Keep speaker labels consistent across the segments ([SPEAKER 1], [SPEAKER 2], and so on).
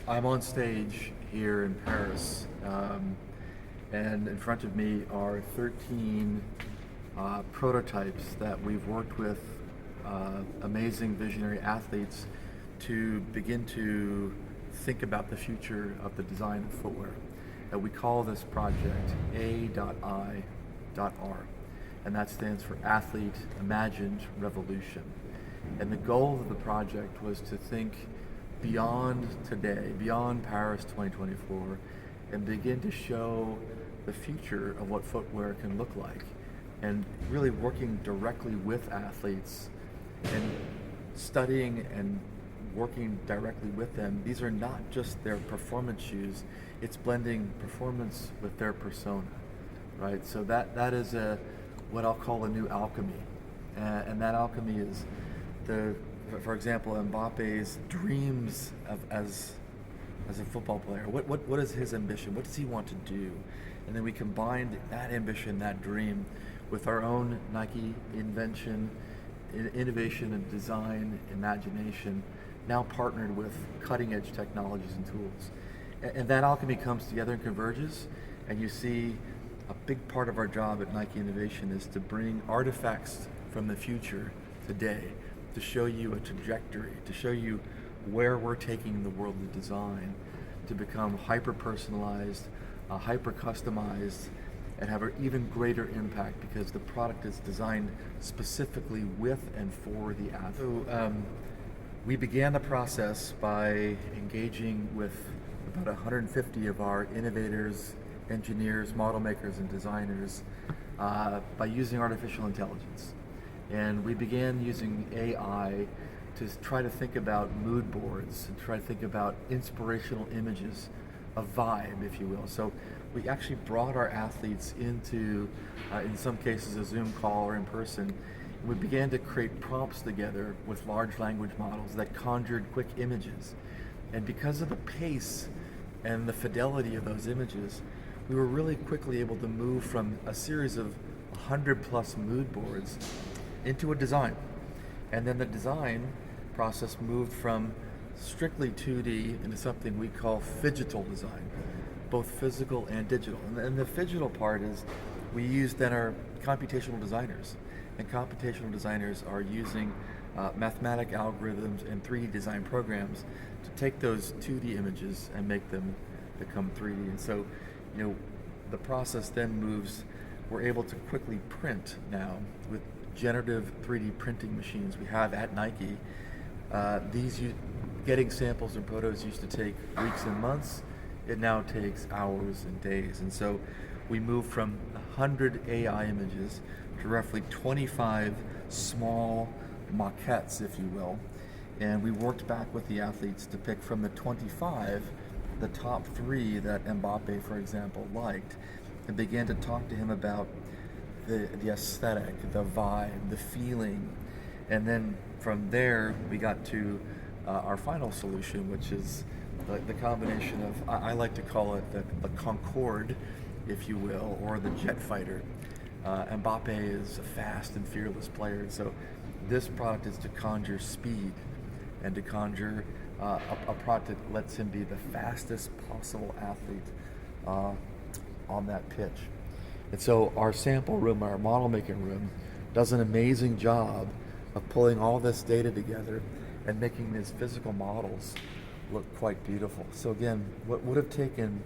[SPEAKER 1] I'm on stage here in Paris, and in front of me are 13 prototypes that we've worked with amazing visionary athletes to begin to think about the future of the design of footwear. We call this project A.I.R, and that stands for Athlete Imagined Revolution. And the goal of the project was to think beyond today, beyond Paris 2024, and begin to show the future of what footwear can look like. And really working directly with athletes and studying and working directly with them. These are not just their performance shoes, it's blending performance with their persona, right? So that is what I'll call a new alchemy. And that alchemy is for example, Mbappe's dreams as a football player. What is his ambition? What does he want to do? And then we combined that ambition, that dream, with our own Nike invention, innovation and design, imagination, now partnered with cutting edge technologies and tools. And that alchemy comes together and converges, and you see a big part of our job at Nike Innovation is to bring artifacts from the future today, to show you a trajectory, to show you where we're taking the world of design to become hyper-personalized, hyper-customized, and have an even greater impact because the product is designed specifically with and for the athlete. So we began the process by engaging with about 150 of our innovators, engineers, model makers, and designers by using artificial intelligence. And we began using AI to try to think about mood boards and try to think about inspirational images, a vibe, if you will. So we actually brought our athletes into, in some cases, a Zoom call or in person. And we began to create prompts together with large language models that conjured quick images. And because of the pace and the fidelity of those images, we were really quickly able to move from a series of 100 plus mood boards into a design. And then the design process moved from strictly 2D into something we call phygital design, both physical and digital. And the phygital part is we use then our computational designers. And computational designers are using mathematic algorithms and 3D design programs to take those 2D images and make them become 3D. And so, the process then moves, we're able to quickly print now with generative 3D printing machines we have at Nike. Getting samples and protos used to take weeks and months. It now takes hours and days. And so we moved from 100 AI images to roughly 25 small maquettes, if you will. And we worked back with the athletes to pick from the 25 the top 3 that Mbappé, for example, liked, and began to talk to him about the aesthetic, the vibe, the feeling. And then from there, we got to our final solution, which is the combination of, I like to call it the Concorde, if you will, or the jet fighter. Mbappé is a fast and fearless player, and so this product is to conjure speed and to conjure a product that lets him be the fastest possible athlete on that pitch. And so our sample room, our model making room, does an amazing job of pulling all this data together and making these physical models look quite beautiful. So again, what would have taken,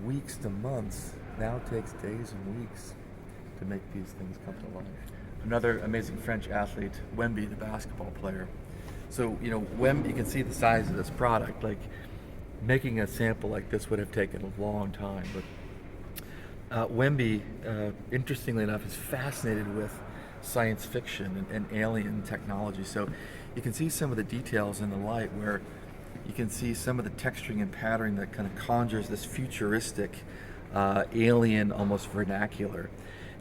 [SPEAKER 1] weeks to months now takes days and weeks to make these things come to life. Another amazing French athlete, Wemby, the basketball player. So, you can see the size of this product. Like, making a sample like this would have taken a long time, but Wemby, interestingly enough, is fascinated with science fiction and alien technology. So you can see some of the details in the light where you can see some of the texturing and patterning that kind of conjures this futuristic, alien, almost vernacular.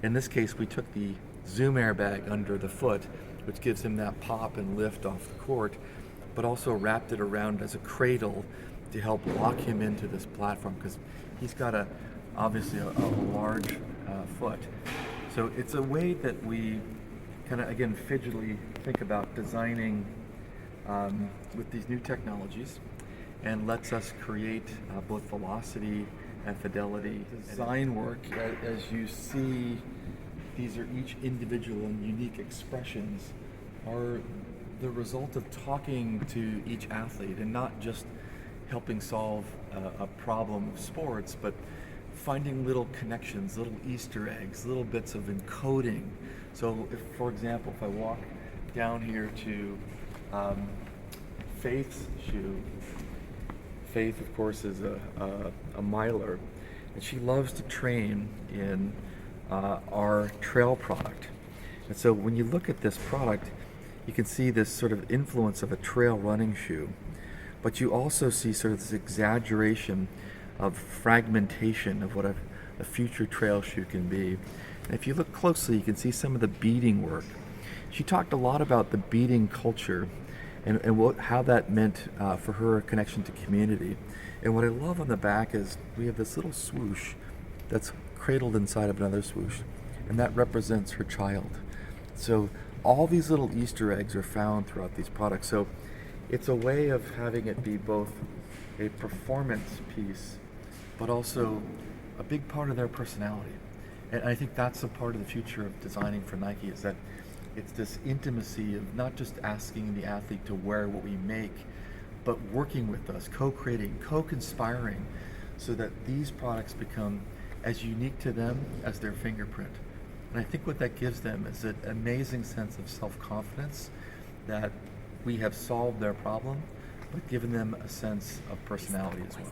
[SPEAKER 1] In this case, we took the Zoom airbag under the foot, which gives him that pop and lift off the court, but also wrapped it around as a cradle to help lock him into this platform because he's got obviously a large foot. So it's a way that we kind of, again, fidgetly think about designing with these new technologies and lets us create both velocity and fidelity. Design work, as you see, these are each individual and unique expressions, are the result of talking to each athlete and not just helping solve a problem of sports, but finding little connections, little Easter eggs, little bits of encoding. So if, for example, if I walk down here to Faith's shoe, Faith, of course, is a miler, and she loves to train in our trail product. And so when you look at this product, you can see this sort of influence of a trail running shoe, but you also see sort of this exaggeration of fragmentation of what a future trail shoe can be. And if you look closely, you can see some of the beading work. She talked a lot about the beading culture and how that meant for her a connection to community. And what I love on the back is we have this little swoosh that's cradled inside of another swoosh, and that represents her child. So all these little Easter eggs are found throughout these products. So it's a way of having it be both a performance piece, but also a big part of their personality. And I think that's a part of the future of designing for Nike, is that it's this intimacy of not just asking the athlete to wear what we make, but working with us, co-creating, co-conspiring, so that these products become as unique to them as their fingerprint. And I think what that gives them is an amazing sense of self-confidence that we have solved their problem, but given them a sense of personality as well.